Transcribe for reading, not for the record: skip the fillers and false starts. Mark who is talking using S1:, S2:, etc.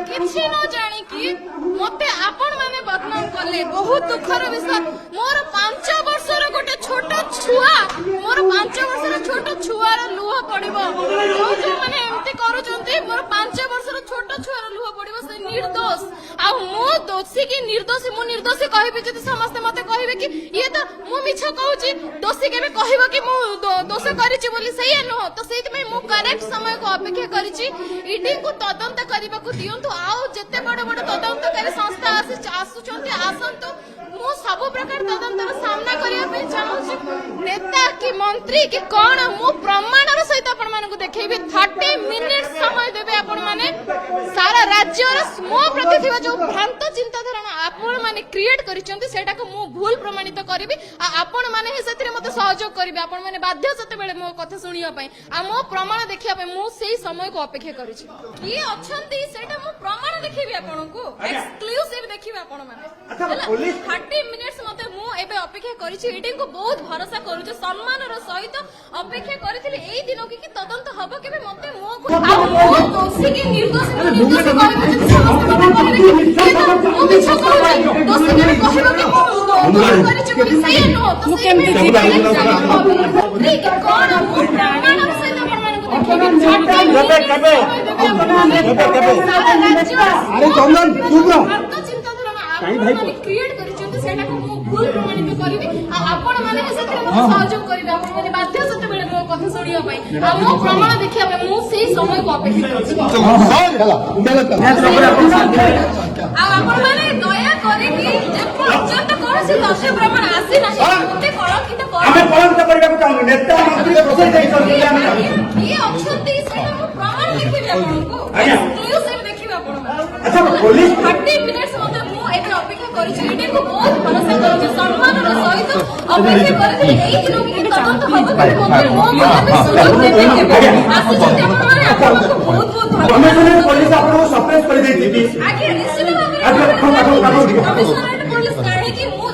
S1: किछि न जानी कि मते आपण माने बदनाम कले बहुत दुखर विषय मोर 5 वर्षर गोटे छोट छुआ मोर 5 वर्षर छोट छुआर लुह पड़िबो जो माने एम्ति करूचंती मोर 5 वर्षर छोट छुआर लुह पड़िबो से निर्दोष आ मो दोषी की निर्दोषी मु निर्दोषी कहबे जति समस्त मते कहबे कि ये तो मु मिछ कहूची दोषी केबे कहबो कि मु दोष करिछि बोली सही न तो सेति में मु करेक्ट समय को अपेक्षा करिछि ईडी को तदंत करबा को दियंतु आउ जते बड़ बड़ तदंतकारी संस्था आसुचंती आसंतु मु सब प्रकार तदंतर सामना करिया पे चाहूछि नेता की मंत्री की कोन मु प्रमाणर सहित आपण मानकु देखैबी 30 मिनिट समय देबे आपण माने सारा राज्यर मो प्रति थिबा जो भ्रांत चिंता धारणा आपण माने क्रिएट करिसंती सेटा को मु भूल प्रमाणित करबी आ आपण माने हे सेतिरे मते सहयोग करबी आपण माने बाध्य सते बेले मो कथा सुनिया पई आ मो प्रमाण देखिया पई मु सेही समय को अपेक्षा करिछि की अछंती सेटा मु प्रमाण देखैबी आपनकु एक्सक्लूसिव देखिबा आपण माने
S2: अच्छा पुलिस
S1: 30 मिनिट्स मते मु एबे अपेक्षा करिछि ईडी को बहुत भरोसा करूछि सम्मानर सहित अपेक्षा करिथिले एई दिन की तदंत हबो केबे मते मो को आ मो दोषी की निर्दोष कहबे जे समस्त मते कहबे मु मिछ कहबे दोषी केबे कहबो कि मु करिछि बोली सही न तो केमति ठीक कोन मु प्रमाणर सहित
S2: अरे चंदन चुप रह
S1: कहीं भाई क्रिएट करिसंती सेटा को मु भूल प्रमाणित करबी आ आपण माने सेते मते सहयोग करबी आपण माने बाध्य सते बेले मो कथा सुनिया पई आ मो प्रमाण देखिया पई मु सेही समय को अपेक्षा करछि आ आपण माने दया करे कि जे पर्यंत कोनसी दोषी प्रमाण आसी नाही मते कलंकित कर
S2: हमें कलंकित करबा को चाहू नेता मंत्री प्रोसेस देइछन हम
S1: ये अछंती सेटा मु प्रमाण देखिबी आपनको एक्सक्लूसिव देखिबी आपण
S2: अच्छा पुलिस
S1: 30 मिनिट्स मते मु एबे अपेक्षा करिछि एडी को बहुत भरोसा करूछि सम्मानर सहित अपेक्षा करिछि एई दिन की तदंत हबो कि मते मो मते सुयोग देबे आसुचंती आपण माने आपनको बहुत बहुत
S2: हमें
S1: धन्यवाद
S2: पुलिस आपको सरप्राइज कर देइछि
S1: आगे निश्चित भाବରେ
S2: आगे
S1: कमिशनरेट पुलिस काहे कि मो